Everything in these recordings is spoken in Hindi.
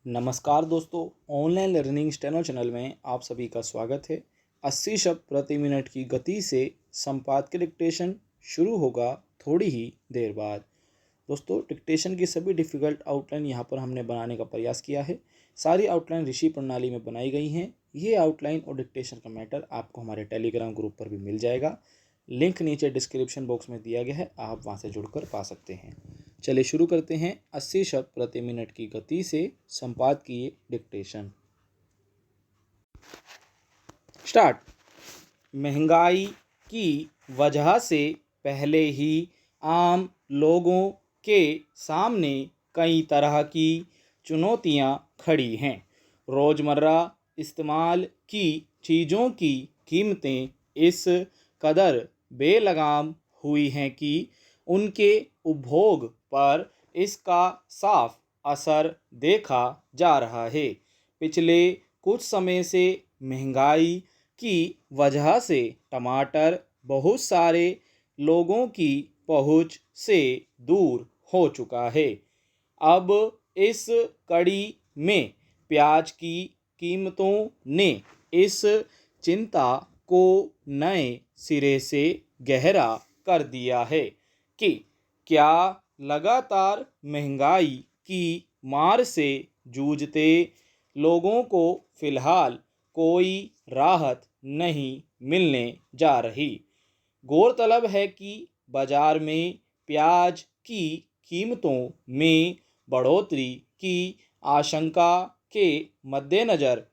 नमस्कार दोस्तों, ऑनलाइन लर्निंग स्टेनो चैनल में आप सभी का स्वागत है। 80 शब्द प्रति मिनट की गति से संपादकीय डिक्टेशन शुरू होगा थोड़ी ही देर बाद। दोस्तों, डिक्टेशन की सभी डिफ़िकल्ट आउटलाइन यहाँ पर हमने बनाने का प्रयास किया है। सारी आउटलाइन ऋषि प्रणाली में बनाई गई हैं। ये आउटलाइन और डिक्टेशन का मैटर आपको हमारे टेलीग्राम ग्रुप पर भी मिल जाएगा। लिंक नीचे डिस्क्रिप्शन बॉक्स में दिया गया है, आप वहाँ से जुड़कर पा सकते हैं। चलिए शुरू करते हैं। 80 शब्द प्रति मिनट की गति से संपादकीय डिक्टेशन। स्टार्ट। महंगाई की वजह से पहले ही आम लोगों के सामने कई तरह की चुनौतियां खड़ी हैं। रोज़मर्रा इस्तेमाल की चीज़ों की कीमतें इस कदर बेलगाम हुई हैं कि उनके उपभोग पर इसका साफ असर देखा जा रहा है। पिछले कुछ समय से महंगाई की वजह से टमाटर बहुत सारे लोगों की पहुंच से दूर हो चुका है। अब इस कड़ी में प्याज की कीमतों ने इस चिंता को नए सिरे से गहरा कर दिया है कि क्या लगातार महंगाई की मार से जूझते लोगों को फिलहाल कोई राहत नहीं मिलने जा रही। गौरतलब है कि बाजार में प्याज की कीमतों में बढ़ोतरी की आशंका के मद्देनज़र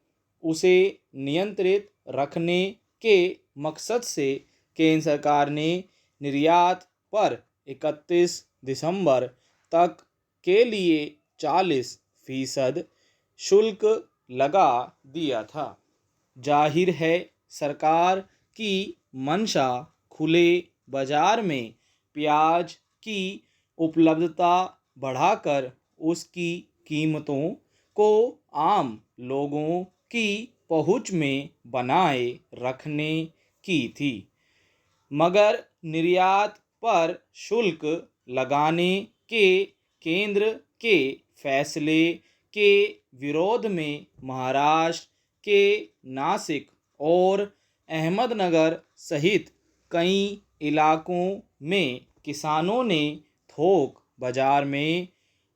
उसे नियंत्रित रखने के मकसद से केंद्र सरकार ने निर्यात पर 31 दिसंबर तक के लिए 40% शुल्क लगा दिया था। जाहिर है, सरकार की मंशा खुले बाजार में प्याज की उपलब्धता बढ़ाकर उसकी कीमतों को आम लोगों की पहुंच में बनाए रखने की थी। मगर निर्यात पर शुल्क लगाने के केंद्र के फैसले के विरोध में महाराष्ट्र के नासिक और अहमदनगर सहित कई इलाकों में किसानों ने थोक बाजार में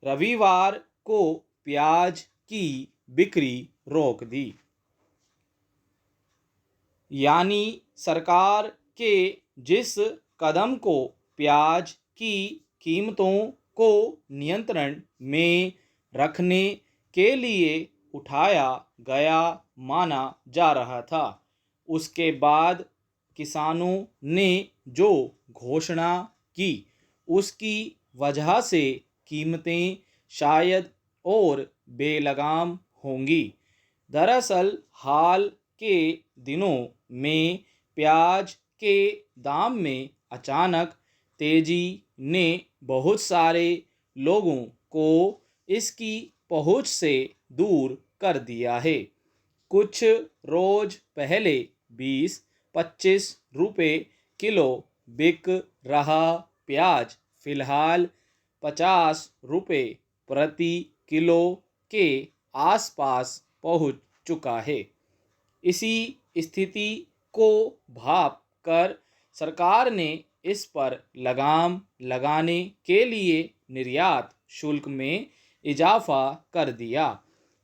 रविवार को प्याज की बिक्री रोक दी। यानी सरकार के जिस कदम को प्याज की कीमतों को नियंत्रण में रखने के लिए उठाया गया माना जा रहा था, उसके बाद किसानों ने जो घोषणा की उसकी वजह से कीमतें शायद और बेलगाम होंगी। दरअसल हाल के दिनों में प्याज के दाम में अचानक तेजी ने बहुत सारे लोगों को इसकी पहुंच से दूर कर दिया है। कुछ रोज पहले 20-25 रुपये किलो बिक रहा प्याज फिलहाल 50 रुपये प्रति किलो के आसपास पहुंच चुका है। इसी स्थिति को भांप कर सरकार ने इस पर लगाम लगाने के लिए निर्यात शुल्क में इजाफा कर दिया।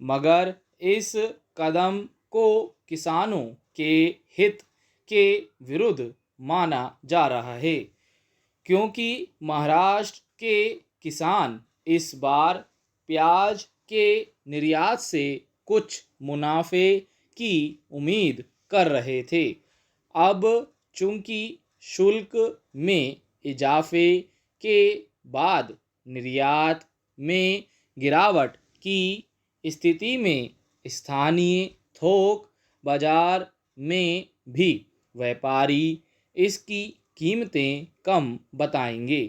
मगर इस कदम को किसानों के हित के विरुद्ध माना जा रहा है, क्योंकि महाराष्ट्र के किसान इस बार प्याज के निर्यात से कुछ मुनाफे की उम्मीद कर रहे थे। अब चूंकि शुल्क में इजाफे के बाद निर्यात में गिरावट की स्थिति में स्थानीय थोक बाजार में भी व्यापारी इसकी कीमतें कम बताएंगे,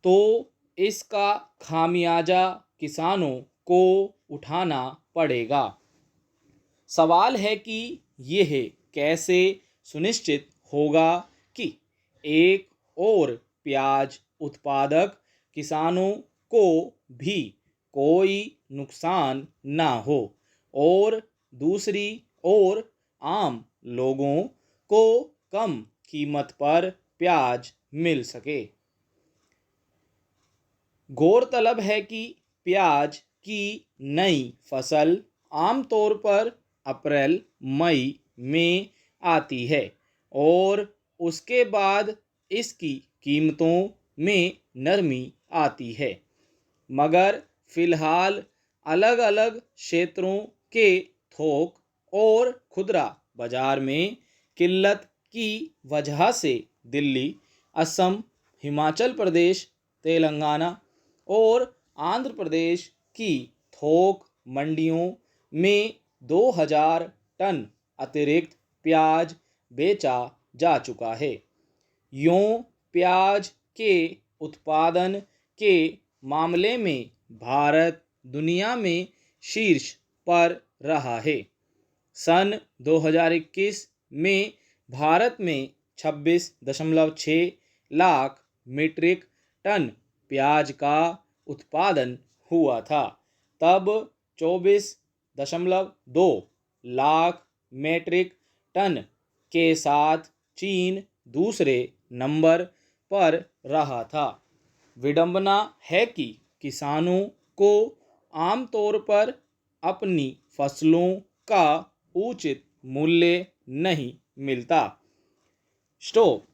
तो इसका खामियाजा किसानों को उठाना पड़ेगा। सवाल है कि यह कैसे सुनिश्चित होगा कि एक और प्याज उत्पादक किसानों को भी कोई नुकसान ना हो और दूसरी ओर आम लोगों को कम कीमत पर प्याज मिल सके। गौरतलब है कि प्याज की नई फसल आमतौर पर अप्रैल मई में आती है और उसके बाद इसकी कीमतों में नरमी आती है, मगर फिलहाल अलग अलग क्षेत्रों के थोक और खुदरा बाजार में किल्लत की वजह से दिल्ली, असम, हिमाचल प्रदेश, तेलंगाना और आंध्र प्रदेश की थोक मंडियों में 2000 टन अतिरिक्त प्याज बेचा जा चुका है। यूं प्याज के उत्पादन के मामले में भारत दुनिया में शीर्ष पर रहा है। सन 2021 में भारत में 26.6 लाख मीट्रिक टन प्याज का उत्पादन हुआ था, तब 24.2 लाख मीट्रिक टन के साथ चीन दूसरे नंबर पर रहा था। विडंबना है कि किसानों को आमतौर पर अपनी फसलों का उचित मूल्य नहीं मिलता। स्टॉप।